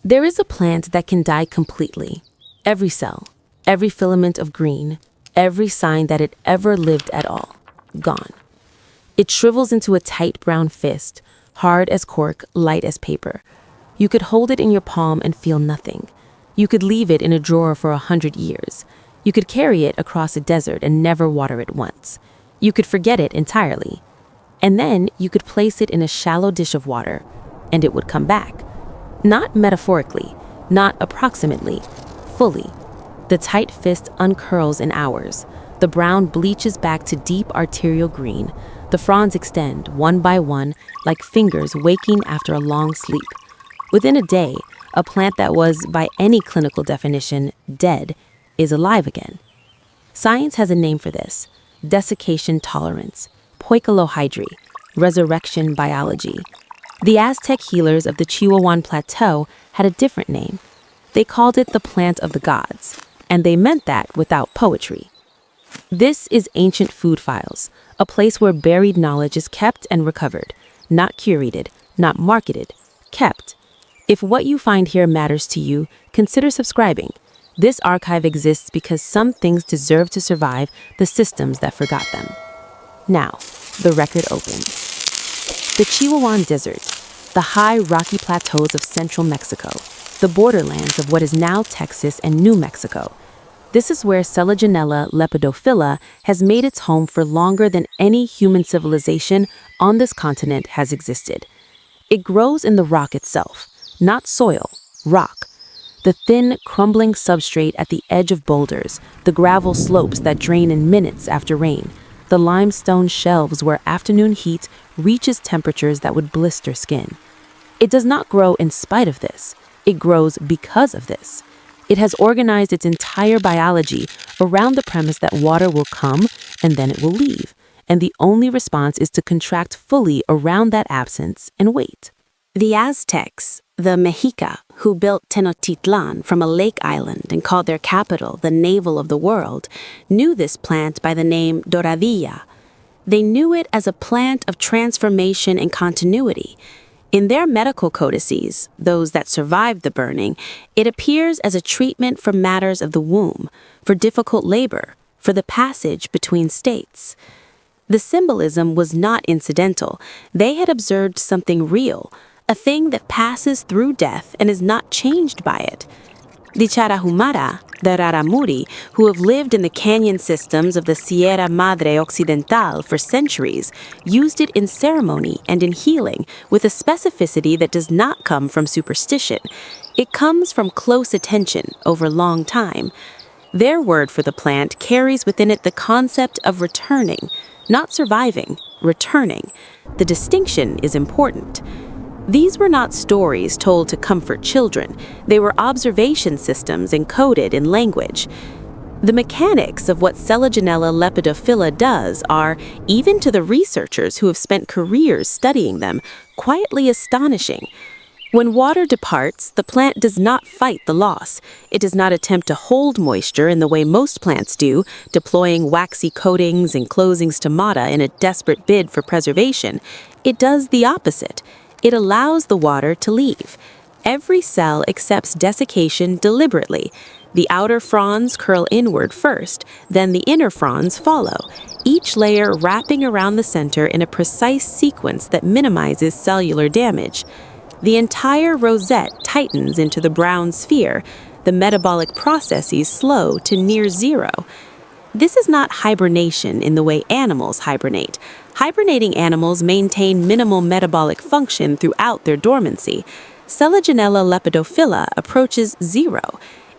There is a plant that can die completely. Every cell, every filament of green, every sign that it ever lived at all, gone. It shrivels into a tight brown fist, hard as cork, light as paper. You could hold it in your palm and feel nothing. You could leave it in a drawer for 100 years. You could carry it across a desert and never water it once. You could forget it entirely. And then you could place it in a shallow dish of water, and it would come back. Not metaphorically, not approximately, fully. The tight fist uncurls in hours. The brown bleaches back to deep arterial green. The fronds extend, one by one, like fingers waking after a long sleep. Within a day, a plant that was, by any clinical definition, dead, is alive again. Science has a name for this: desiccation tolerance, poikilohydry, resurrection biology. The Aztec healers of the Chihuahuan Plateau had a different name. They called it the plant of the gods, and they meant that without poetry. This is Ancient Food Files, a place where buried knowledge is kept and recovered, not curated, not marketed, kept. If what you find here matters to you, consider subscribing. This archive exists because some things deserve to survive the systems that forgot them. Now, the record opens. The Chihuahuan Desert, the high rocky plateaus of central Mexico, the borderlands of what is now Texas and New Mexico. This is where Selaginella lepidophylla has made its home for longer than any human civilization on this continent has existed. It grows in the rock itself, not soil, rock. The thin, crumbling substrate at the edge of boulders, the gravel slopes that drain in minutes after rain, the limestone shelves where afternoon heat reaches temperatures that would blister skin. It does not grow in spite of this. It grows because of this. It has organized its entire biology around the premise that water will come and then it will leave, and the only response is to contract fully around that absence and wait. The Aztecs, the Mexica, who built Tenochtitlan from a lake island and called their capital the navel of the world, knew this plant by the name doradilla. They knew it as a plant of transformation and continuity. In their medical codices, those that survived the burning, it appears as a treatment for matters of the womb, for difficult labor, for the passage between states. The symbolism was not incidental. They had observed something real, a thing that passes through death and is not changed by it. The Tarahumara, the Raramuri, who have lived in the canyon systems of the Sierra Madre Occidental for centuries, used it in ceremony and in healing with a specificity that does not come from superstition. It comes from close attention over long time. Their word for the plant carries within it the concept of returning, not surviving, returning. The distinction is important. These were not stories told to comfort children. They were observation systems encoded in language. The mechanics of what Selaginella lepidophylla does are, even to the researchers who have spent careers studying them, quietly astonishing. When water departs, the plant does not fight the loss. It does not attempt to hold moisture in the way most plants do, deploying waxy coatings and closing stomata in a desperate bid for preservation. It does the opposite. It allows the water to leave. Every cell accepts desiccation deliberately. The outer fronds curl inward first, then the inner fronds follow, each layer wrapping around the center in a precise sequence that minimizes cellular damage. The entire rosette tightens into the brown sphere, the metabolic processes slow to near zero. This is not hibernation in the way animals hibernate. Hibernating animals maintain minimal metabolic function throughout their dormancy. Selaginella lepidophylla approaches zero.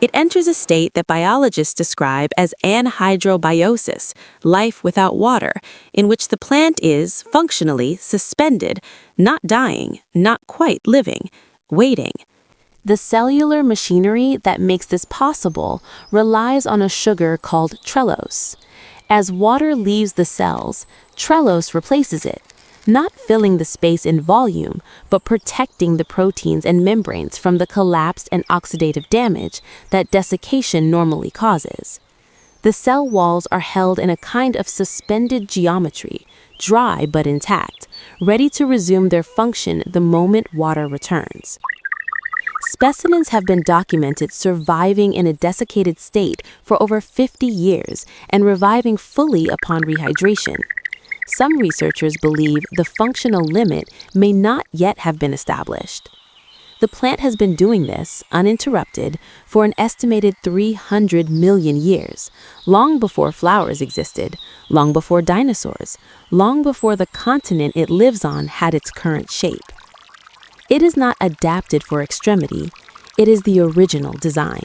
It enters a state that biologists describe as anhydrobiosis, life without water, in which the plant is, functionally, suspended, not dying, not quite living, waiting. The cellular machinery that makes this possible relies on a sugar called trellose. As water leaves the cells, trellose replaces it, not filling the space in volume, but protecting the proteins and membranes from the collapse and oxidative damage that desiccation normally causes. The cell walls are held in a kind of suspended geometry, dry but intact, ready to resume their function the moment water returns. Specimens have been documented surviving in a desiccated state for over 50 years and reviving fully upon rehydration. Some researchers believe the functional limit may not yet have been established. The plant has been doing this, uninterrupted, for an estimated 300 million years, long before flowers existed, long before dinosaurs, long before the continent it lives on had its current shape. It is not adapted for extremity, it is the original design.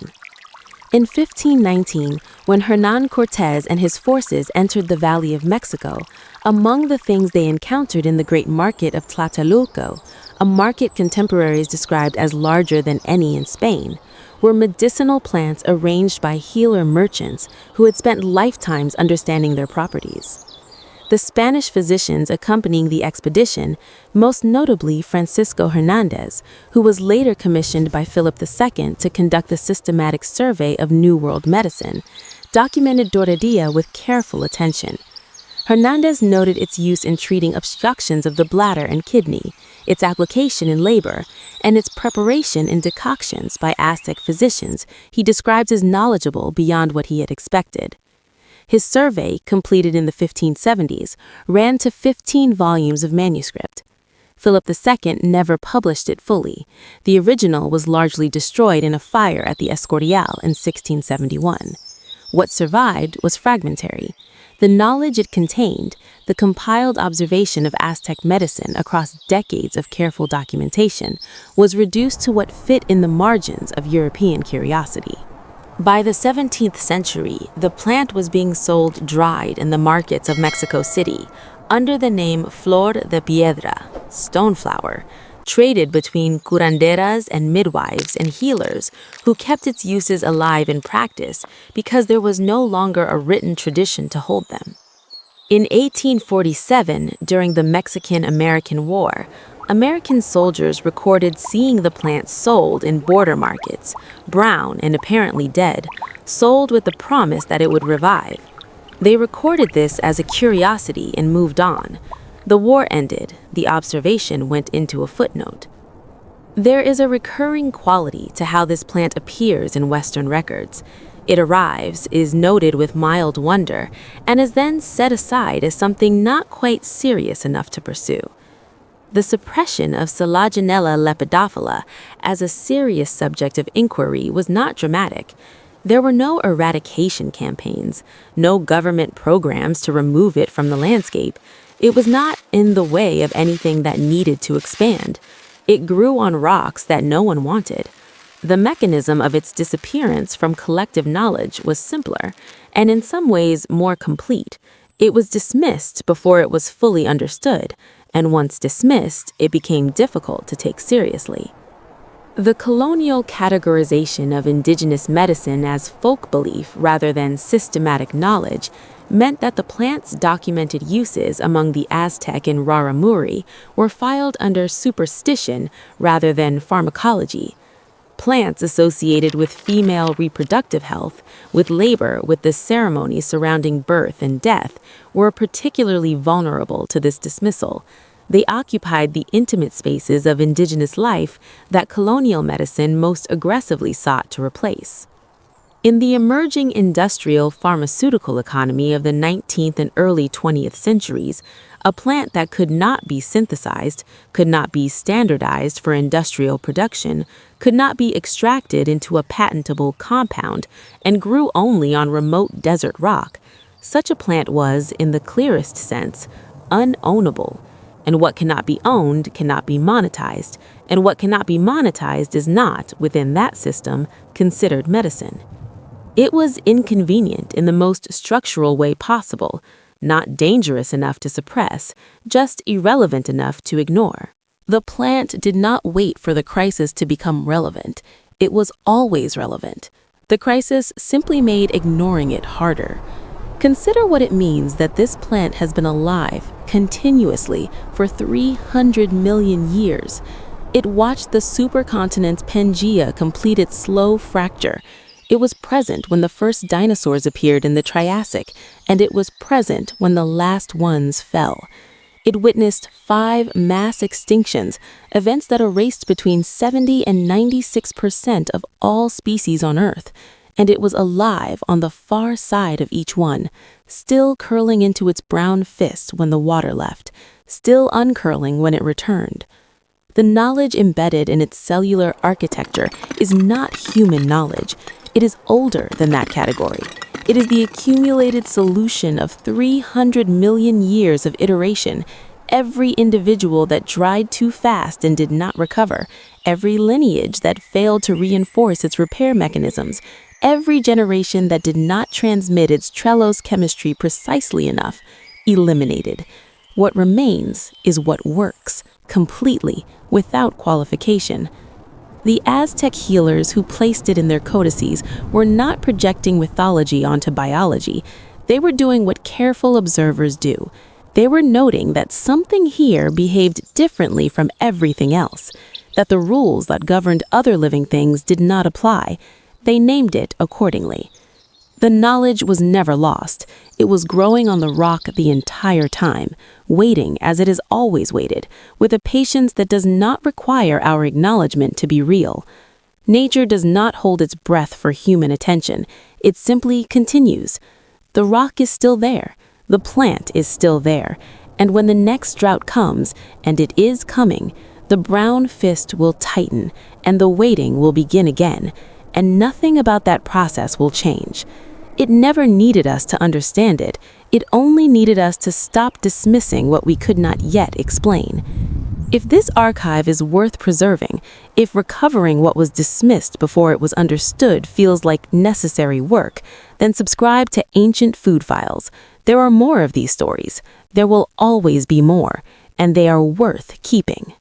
In 1519, when Hernán Cortés and his forces entered the Valley of Mexico, among the things they encountered in the great market of Tlatelolco, a market contemporaries described as larger than any in Spain, were medicinal plants arranged by healer merchants who had spent lifetimes understanding their properties. The Spanish physicians accompanying the expedition, most notably Francisco Hernández, who was later commissioned by Philip II to conduct the systematic survey of New World medicine, documented Doradilla with careful attention. Hernández noted its use in treating obstructions of the bladder and kidney, its application in labor, and its preparation in decoctions by Aztec physicians he describes as knowledgeable beyond what he had expected. His survey, completed in the 1570s, ran to 15 volumes of manuscript. Philip II never published it fully. The original was largely destroyed in a fire at the Escorial in 1671. What survived was fragmentary. The knowledge it contained, the compiled observation of Aztec medicine across decades of careful documentation, was reduced to what fit in the margins of European curiosity. By the 17th century, the plant was being sold dried in the markets of Mexico City under the name Flor de Piedra, stone flower, traded between curanderas and midwives and healers who kept its uses alive in practice because there was no longer a written tradition to hold them. In 1847, during the Mexican-American War, American soldiers recorded seeing the plant sold in border markets, brown and apparently dead, sold with the promise that it would revive. They recorded this as a curiosity and moved on. The war ended, the observation went into a footnote. There is a recurring quality to how this plant appears in Western records. It arrives, is noted with mild wonder, and is then set aside as something not quite serious enough to pursue. The suppression of Selaginella lepidophylla as a serious subject of inquiry was not dramatic. There were no eradication campaigns, no government programs to remove it from the landscape. It was not in the way of anything that needed to expand. It grew on rocks that no one wanted. The mechanism of its disappearance from collective knowledge was simpler, and in some ways more complete. It was dismissed before it was fully understood, and once dismissed, it became difficult to take seriously. The colonial categorization of indigenous medicine as folk belief rather than systematic knowledge meant that the plant's documented uses among the Aztec and Raramuri were filed under superstition rather than pharmacology. Plants associated with female reproductive health, with labor, with the ceremony surrounding birth and death, were particularly vulnerable to this dismissal. They occupied the intimate spaces of indigenous life that colonial medicine most aggressively sought to replace. In the emerging industrial pharmaceutical economy of the 19th and early 20th centuries, a plant that could not be synthesized, could not be standardized for industrial production, could not be extracted into a patentable compound, and grew only on remote desert rock, such a plant was, in the clearest sense, unownable. And what cannot be owned cannot be monetized, and what cannot be monetized is not, within that system, considered medicine. It was inconvenient in the most structural way possible, not dangerous enough to suppress, just irrelevant enough to ignore. The plant did not wait for the crisis to become relevant. It was always relevant. The crisis simply made ignoring it harder. Consider what it means that this plant has been alive continuously for 300 million years. It watched the supercontinent's Pangea complete its slow fracture. It was present when the first dinosaurs appeared in the Triassic, and it was present when the last ones fell. It witnessed 5 mass extinctions, events that erased between 70 and 96% of all species on Earth, and it was alive on the far side of each one, still curling into its brown fist when the water left, still uncurling when it returned. The knowledge embedded in its cellular architecture is not human knowledge. It is older than that category. It is the accumulated solution of 300 million years of iteration, every individual that dried too fast and did not recover, every lineage that failed to reinforce its repair mechanisms, every generation that did not transmit its Trello's chemistry precisely enough, eliminated. What remains is what works, completely, without qualification. The Aztec healers who placed it in their codices were not projecting mythology onto biology. They were doing what careful observers do. They were noting that something here behaved differently from everything else, that the rules that governed other living things did not apply. They named it accordingly. The knowledge was never lost. It was growing on the rock the entire time, waiting as it has always waited, with a patience that does not require our acknowledgement to be real. Nature does not hold its breath for human attention. It simply continues. The rock is still there. The plant is still there. And when the next drought comes, and it is coming, the brown fist will tighten, and the waiting will begin again. And nothing about that process will change. It never needed us to understand it. It only needed us to stop dismissing what we could not yet explain. If this archive is worth preserving, if recovering what was dismissed before it was understood feels like necessary work, then subscribe to Ancient Food Files. There are more of these stories. There will always be more, and they are worth keeping.